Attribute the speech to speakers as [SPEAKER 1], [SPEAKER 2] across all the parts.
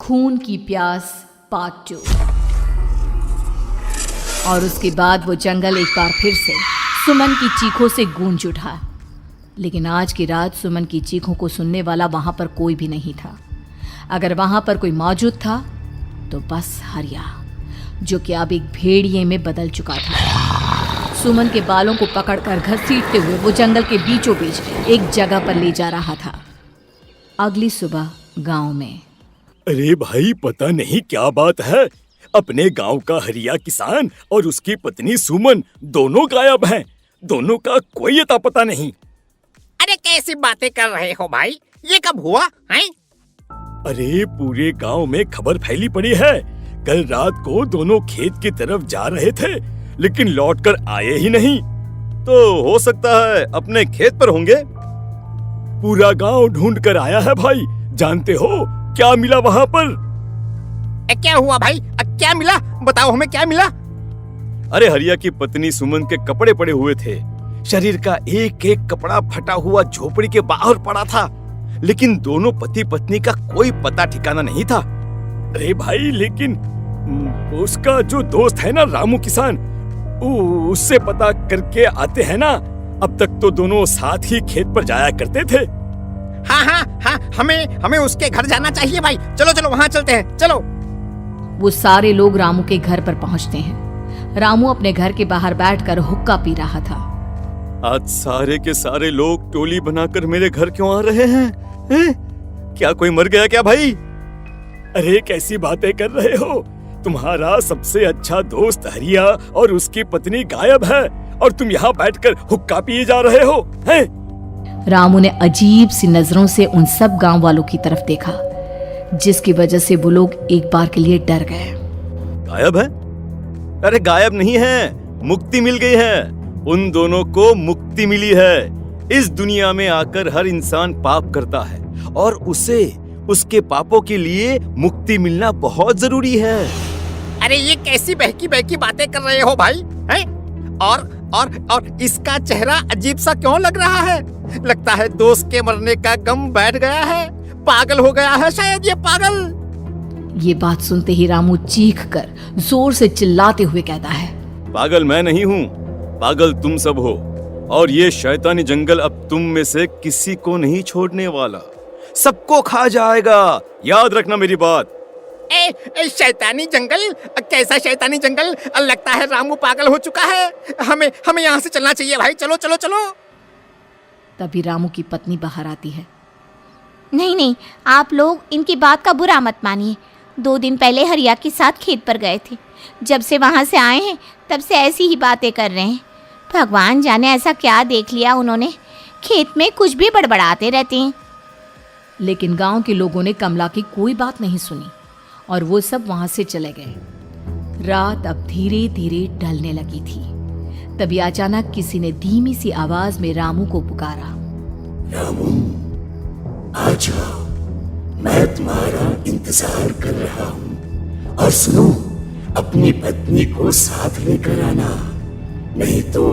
[SPEAKER 1] खून की प्यास पार्ट 2। और उसके बाद वो जंगल एक बार फिर से सुमन की चीखों से गूंज उठा। लेकिन आज की रात सुमन की चीखों को सुनने वाला वहां पर कोई भी नहीं था। अगर वहां पर कोई मौजूद था तो बस हरिया, जो कि अब एक भेड़िए में बदल चुका था। सुमन के बालों को पकड़कर घसीटते हुए वो जंगल के बीचों बीच एक जगह पर ले जा रहा था। अगली सुबह गांव में।
[SPEAKER 2] अरे भाई, पता नहीं क्या बात है, अपने गांव का हरिया किसान और उसकी पत्नी सुमन दोनों गायब हैं। दोनों का कोई अता पता नहीं।
[SPEAKER 3] अरे कैसी बातें कर रहे हो भाई, ये कब हुआ है?
[SPEAKER 2] अरे पूरे गांव में खबर फैली पड़ी है। कल रात को दोनों खेत की तरफ जा रहे थे, लेकिन लौटकर आए ही नहीं।
[SPEAKER 4] तो हो सकता है अपने खेत पर होंगे।
[SPEAKER 2] पूरा गांव ढूंढ कर आया है भाई। जानते हो क्या मिला वहां पर?
[SPEAKER 3] क्या हुआ भाई? क्या मिला? बताओ हमें, क्या मिला?
[SPEAKER 4] अरे हरिया की पत्नी सुमन के कपड़े पड़े हुए थे। शरीर का एक एक कपड़ा फटा हुआ झोपड़ी के बाहर पड़ा था, लेकिन दोनों पति पत्नी का कोई पता ठिकाना नहीं था।
[SPEAKER 2] अरे भाई, लेकिन उसका जो दोस्त है ना रामू किसान, उससे पता करके आते हैं ना। अब तक तो दोनों साथ ही खेत पर जाया करते थे।
[SPEAKER 3] हाँ, हमें उसके घर जाना चाहिए भाई। चलो वहाँ चलते हैं, चलो।
[SPEAKER 1] वो सारे लोग रामू के घर पर पहुंचते हैं। रामू अपने घर के बाहर बैठकर हुक्का पी रहा था।
[SPEAKER 4] आज सारे के सारे लोग टोली बनाकर मेरे घर क्यों आ रहे हैं? क्या कोई मर गया क्या भाई?
[SPEAKER 2] अरे कैसी बातें कर रहे हो? तुम्हारा सबसे अच्छा दोस्त हरिया और उसकी पत्नी गायब है और तुम यहाँ बैठकर हुक्का पिए जा रहे हो हैं?
[SPEAKER 1] रामू ने अजीब सी नजरों से उन सब गांव वालों की तरफ देखा, जिसकी वजह से वो लोग एक बार के लिए डर गए।
[SPEAKER 4] गायब है? अरे गायब नहीं है, मुक्ति मिल गई है। उन दोनों को मुक्ति मिली है। इस दुनिया में आकर हर इंसान पाप करता है और उसे उसके पापों के लिए मुक्ति मिलना बहुत जरूरी है।
[SPEAKER 3] अरे ये कैसी बहकी बहकी बातें कर रहे हो भाई, हैं? और इसका चेहरा अजीब सा क्यों लग रहा है? लगता है दोस्त के मरने का गम बैठ गया है। पागल हो गया है शायद ये पागल।
[SPEAKER 1] ये बात सुनते ही रामू चीख कर जोर से चिल्लाते हुए कहता है,
[SPEAKER 4] पागल मैं नहीं हूँ, पागल तुम सब हो। और ये शैतानी जंगल अब तुम में से किसी को नहीं छोड़ने वाला, सबको खा जाएगा। याद रखना मेरी बात।
[SPEAKER 3] शैतानी जंगल? कैसा शैतानी जंगल? लगता है रामू पागल हो चुका है। हमें यहाँ से चलना चाहिए भाई। चलो।
[SPEAKER 1] तभी रामू की पत्नी बाहर आती है।
[SPEAKER 5] नहीं, आप लोग इनकी बात का बुरा मत मानिए। 2 दिन पहले हरिया के साथ खेत पर गए थे। जब से वहाँ से आए हैं तब से ऐसी ही बातें कर रहे हैं। भगवान जाने ऐसा क्या देख लिया उन्होंने, खेत में कुछ भी बड़बड़ाते रहते हैं।
[SPEAKER 1] लेकिन गांव के लोगों ने कमला की कोई बात नहीं सुनी और वो सब वहां से चले गए। रात अब धीरे धीरे ढलने लगी थी। तभी अचानक किसी ने धीमी सी आवाज में रामू को पुकारा।
[SPEAKER 6] रामू, आ जाओ, मैं तुम्हारा इंतजार कर रहा हूँ। और सुनो, अपनी पत्नी को साथ लेकर आना, नहीं तो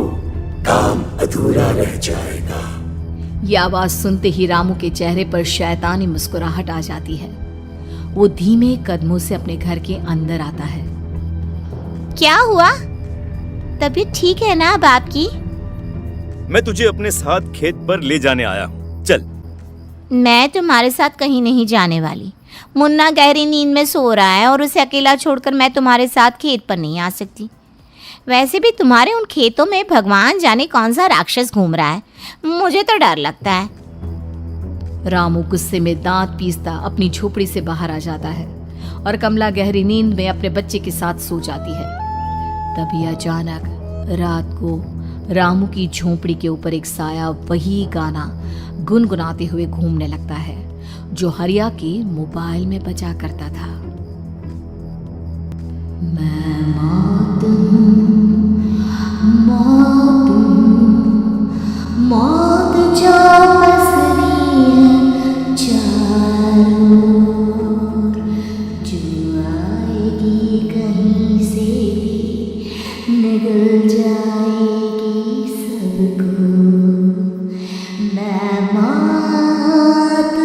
[SPEAKER 6] काम अधूरा रह जाएगा।
[SPEAKER 1] ये आवाज सुनते ही रामू के चेहरे पर शैतानी मुस्कुराहट आ जाती है। वो धीमे कदमों से अपने घर के अंदर आता है।
[SPEAKER 5] क्या हुआ? तबीयत ठीक है ना अब आपकी?
[SPEAKER 4] मैं तुझे अपने साथ खेत पर ले जाने आया हूँ, चल।
[SPEAKER 5] मैं तुम्हारे साथ कहीं नहीं जाने वाली। मुन्ना गहरी नींद में सो रहा है और उसे अकेला छोड़कर मैं तुम्हारे साथ खेत पर नहीं आ सकती। वैसे भी तुम्हारे उन खेतों में भगवान जाने कौन सा राक्षस घूम रहा है, मुझे तो डर लगता है।
[SPEAKER 1] रामू गुस्से में दांत पीसता अपनी झोपड़ी से बाहर आ जाता है और कमला गहरी नींद में अपने बच्चे के साथ सो जाती है। तभी अचानक रात को रामू की झोपड़ी के ऊपर एक साया वही गाना गुनगुनाते हुए घूमने लगता है जो हरिया के मोबाइल में बजा करता था। मैं मौत जो पसरी है चारों ओर, जो आएगी कहीं से भी निगल जाएगी सबको। मैं मौत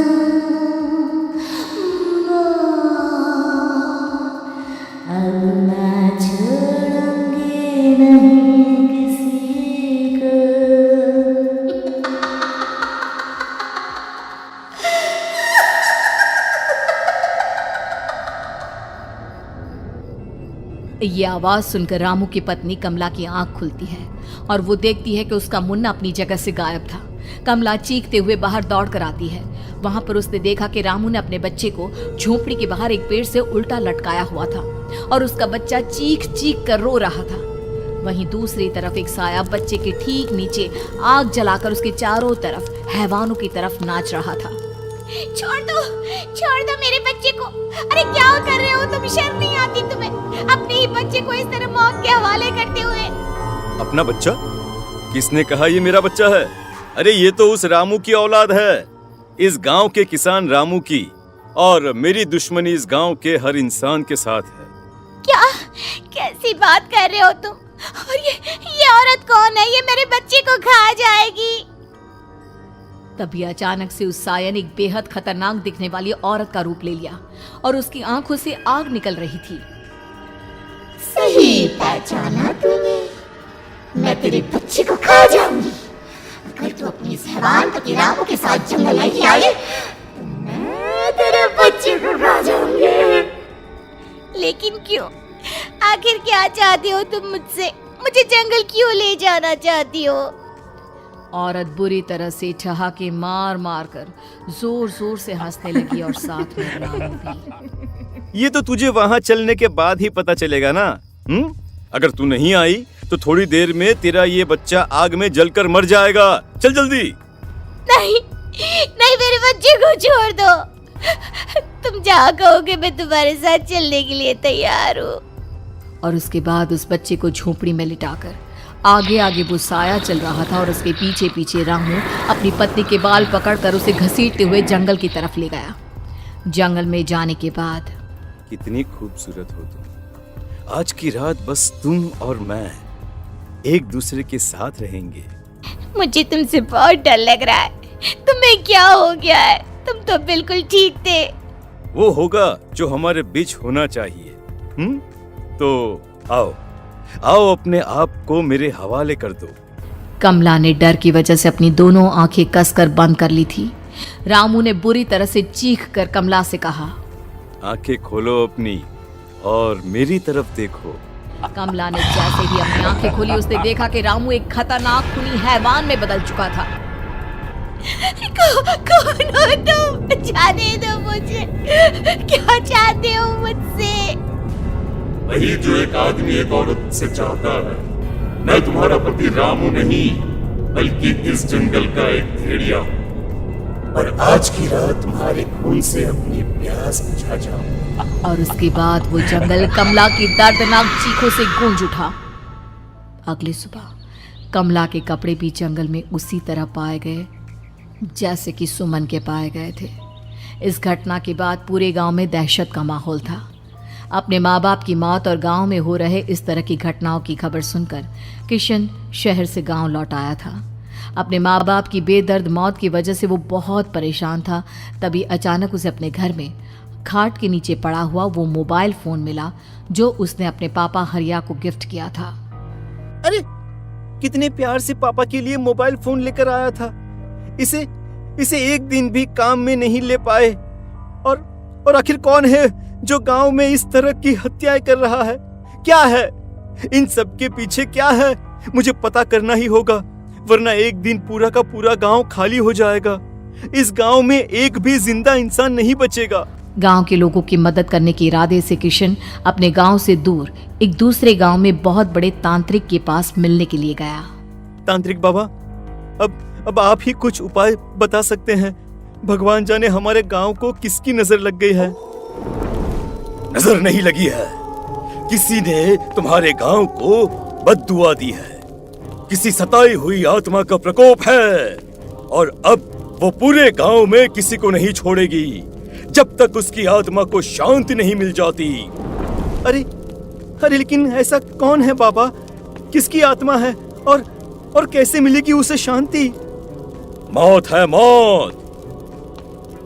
[SPEAKER 1] ये आवाज सुनकर रामू की पत्नी कमला की आंख खुलती है और वो देखती है कि उसका मुन्ना अपनी जगह से गायब था। कमला चीखते हुए बाहर दौड़ कर आती है। वहां पर उसने देखा कि रामू ने अपने बच्चे को झोपड़ी के बाहर एक पेड़ से उल्टा लटकाया हुआ था और उसका बच्चा चीख चीख कर रो रहा था। वहीं दूसरी तरफ एक साया बच्चे के ठीक नीचे आग जलाकर उसके चारों तरफ हैवानों की तरफ नाच रहा था।
[SPEAKER 5] छोड़ दो मेरे बच्चे को। अरे क्या कर रहे हो तुम? शर्म नहीं आती तुम्हें अपने ही बच्चे को इस तरह मौत के हवाले करते हुए?
[SPEAKER 4] अपना बच्चा? किसने कहा ये मेरा बच्चा है? अरे ये तो उस रामू की औलाद है, इस गांव के किसान रामू की, और मेरी दुश्मनी इस गांव के हर इंसान के साथ है।
[SPEAKER 5] क्या? कैसी बात कर रहे हो तुम? और ये औरत कौन है? ये मेरे बच्चे को खा जाएगी।
[SPEAKER 1] तभी अचानक से उस साया ने एक बेहद खतरनाक दिखने वाली औरत का रूप ले लिया और उसकी आंखों से आग निकल रही थी।
[SPEAKER 6] सही पहचाना तूने, मैं तेरे बच्चे को खा जाऊंगी। अगर तू अपनी इस हैवान पति रामू के साथ जंगल नहीं आए तो मैं तेरे बच्चे को खा जाऊंगी।
[SPEAKER 5] लेकिन क्यों? आखिर क्या चाहती हो तुम मुझसे? मुझे जंगल क्यों ले जाना चाहती हो?
[SPEAKER 1] औरत बुरी तरह से ठहाके मार मार कर जोर जोर से हंसने लगी और साथ में रामू भी।
[SPEAKER 4] ये तो तुझे वहाँ चलने के बाद ही पता चलेगा ना। अगर तू नहीं आई तो थोड़ी देर में तेरा ये बच्चा आग में जलकर मर जाएगा। चल जल्दी।
[SPEAKER 5] नहीं, मेरे बच्चे को छोड़ दो। तुम जहाँ कहोगे मैं तुम्हारे साथ चलने के लिए तैयार हूँ।
[SPEAKER 1] और उसके बाद उस बच्चे को झोपड़ी में लिटाकर आगे आगे वो साया चल रहा था और उसके पीछे पीछे रामू अपनी पत्नी के बाल पकड़कर उसे घसीटते हुए जंगल की तरफ ले गया। जंगल में जाने के बाद,
[SPEAKER 4] कितनी खूबसूरत हो तुम। आज की रात बस तुम और मैं एक दूसरे के साथ रहेंगे।
[SPEAKER 5] मुझे तुमसे बहुत डर लग रहा है। तुम्हें क्या हो गया है? तुम तो बिल्कुल ठीक थे।
[SPEAKER 4] वो होगा जो हमारे बीच होना चाहिए। तो आओ अपने आप को मेरे हवाले कर दो।
[SPEAKER 1] कमला ने डर की वजह से अपनी दोनों आंखें कसकर बंद कर ली थी। रामू ने बुरी तरह से चीख कर कमला से कहा,
[SPEAKER 4] आंखें खोलो अपनी और मेरी तरफ देखो।
[SPEAKER 1] कमला ने जैसे ही अपनी आंखें खोली उसने देखा कि रामू एक खतरनाक खूनी हैवान में बदल चुका था।
[SPEAKER 5] कौन हो तुम? जाने दो मुझे। क्या चाहते हो मुझसे?
[SPEAKER 6] वही जो एक आदमी एक औरत से चाहता है। मैं तुम्हारा पति रामू नहीं, बल्कि इस जंगल का एक भेड़िया हूँ, और आज की रात तुम्हारे खून से अपनी प्यास बुझा जाऊं।
[SPEAKER 1] और उसके बाद वो जंगल कमला की दर्दनाक चीखों से गूंज उठा। अगली सुबह कमला के कपड़े भी जंगल में उसी तरह पाए गए जैसे कि सुमन के पाए गए थे। इस घटना के बाद पूरे गांव में दहशत का माहौल था। अपने माँ बाप की मौत और गांव में हो रहे इस तरह की घटनाओं की खबर सुनकर किशन शहर से गांव लौट आया था। अपने माँ बाप की बेदर्द मौत की वजह से वो बहुत परेशान था। तभी अचानक उसे अपने घर में खाट के नीचे पड़ा हुआ वो मोबाइल फोन मिला जो उसने अपने पापा हरिया को गिफ्ट किया था।
[SPEAKER 4] अरे कितने प्यार से पापा के लिए मोबाइल फोन लेकर आया था। इसे एक दिन भी काम में नहीं ले पाए। और आखिर कौन है जो गांव में इस तरह की हत्याएं कर रहा है? क्या है इन सब के पीछे? क्या है? मुझे पता करना ही होगा, वरना एक दिन पूरा का पूरा गांव खाली हो जाएगा। इस गांव में एक भी जिंदा इंसान नहीं बचेगा।
[SPEAKER 1] गांव के लोगों की मदद करने के इरादे से किशन अपने गांव से दूर एक दूसरे गांव में बहुत बड़े तांत्रिक के पास मिलने के लिए गया।
[SPEAKER 4] तांत्रिक बाबा, अब आप ही कुछ उपाय बता सकते हैं। भगवान जाने हमारे गांव को किसकी नजर लग गई है।
[SPEAKER 2] नजर नहीं लगी है, किसी ने तुम्हारे गांव को बद्दुआ दी है। किसी सताई हुई आत्मा का प्रकोप है और अब वो पूरे गांव में किसी को नहीं छोड़ेगी जब तक उसकी आत्मा को शांति नहीं मिल जाती।
[SPEAKER 4] अरे लेकिन ऐसा कौन है बाबा? किसकी आत्मा है और कैसे मिलेगी उसे शांति?
[SPEAKER 2] मौत है, मौत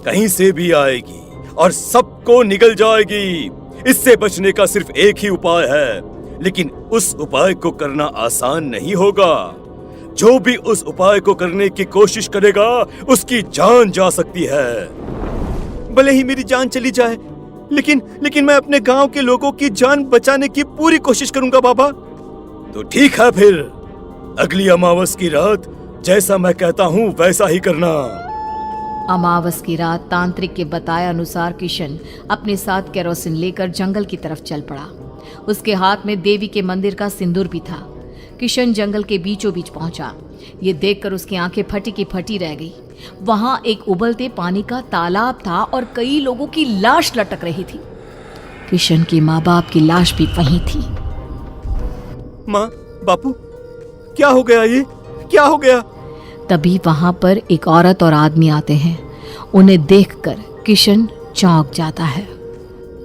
[SPEAKER 2] कहीं से भी आएगी और सबको निगल जाएगी। इससे बचने का सिर्फ एक ही उपाय है, लेकिन उस उपाय को करना आसान नहीं होगा। जो भी उस उपाय को करने की कोशिश करेगा उसकी जान जा सकती है।
[SPEAKER 4] भले ही मेरी जान चली जाए, लेकिन मैं अपने गांव के लोगों की जान बचाने की पूरी कोशिश करूंगा बाबा।
[SPEAKER 2] तो ठीक है, फिर अगली अमावस की रात जैसा मैं कहता हूँ वैसा ही करना।
[SPEAKER 1] अमावस की रात तांत्रिक के बताए अनुसार किशन अपने साथ केरोसिन लेकर जंगल की तरफ चल पड़ा। उसके हाथ में देवी के मंदिर का सिंदूर भी था। किशन जंगल के बीचों बीच पहुंचा। ये देखकर उसकी आंखें फटी की फटी रह गई। वहां एक उबलते पानी का तालाब था और कई लोगों की लाश लटक रही थी। किशन के माँ बाप की लाश भी वहीं थी।
[SPEAKER 4] माँ, बापू, क्या हो गया? ये क्या हो गया?
[SPEAKER 1] तभी वहां पर एक औरत और आदमी आते हैं। उन्हें देखकर किशन चौंक जाता है।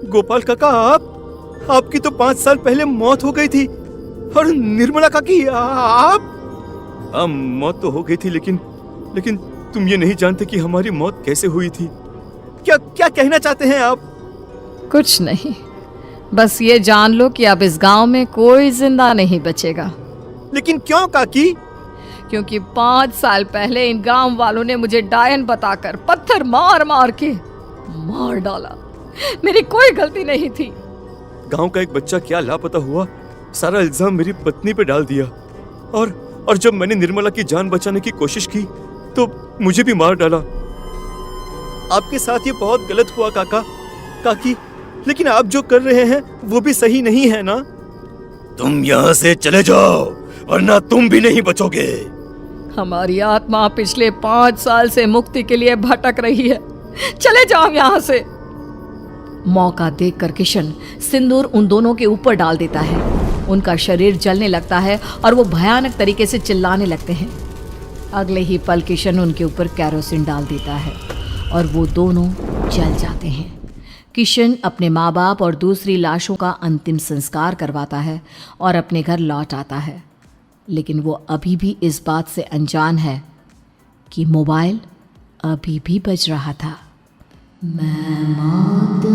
[SPEAKER 4] गोपाल काका, आपकी तो 5 साल पहले मौत हो गई थी। और निर्मला काकी, आप? मौत तो हो गई थी, लेकिन तुम ये नहीं जानते कि हमारी मौत कैसे हुई थी। क्या कहना चाहते हैं आप?
[SPEAKER 1] कुछ नहीं, बस ये जान लो कि अब इस गांव में कोई जिंदा नहीं बचेगा।
[SPEAKER 4] लेकिन क्यों काकी?
[SPEAKER 1] क्योंकि 5 साल पहले इन गांव वालों ने मुझे डायन बताकर पत्थर मार मार के मार डाला। मेरी कोई गलती नहीं थी।
[SPEAKER 4] गांव का एक बच्चा क्या लापता हुआ, सारा इल्जाम मेरी पत्नी पे डाल दिया। और जब मैंने निर्मला की जान बचाने की कोशिश की तो मुझे भी मार डाला। आपके साथ ये बहुत गलत हुआ काकी, लेकिन आप जो कर रहे हैं वो भी सही नहीं है ना?
[SPEAKER 2] तुम यहाँ से चले जाओ वरना तुम भी नहीं बचोगे।
[SPEAKER 1] हमारी आत्मा पिछले 5 साल से मुक्ति के लिए भटक रही है। चले जाओ यहाँ से। मौका देखकर किशन सिंदूर उन दोनों के ऊपर डाल देता है। उनका शरीर जलने लगता है और वो भयानक तरीके से चिल्लाने लगते हैं। अगले ही पल किशन उनके ऊपर केरोसिन डाल देता है और वो दोनों जल जाते हैं। किशन अपने माँ बाप और दूसरी लाशों का अंतिम संस्कार करवाता है और अपने घर लौट आता है। लेकिन वो अभी भी इस बात से अनजान है कि मोबाइल अभी भी बज रहा था। मैं मौत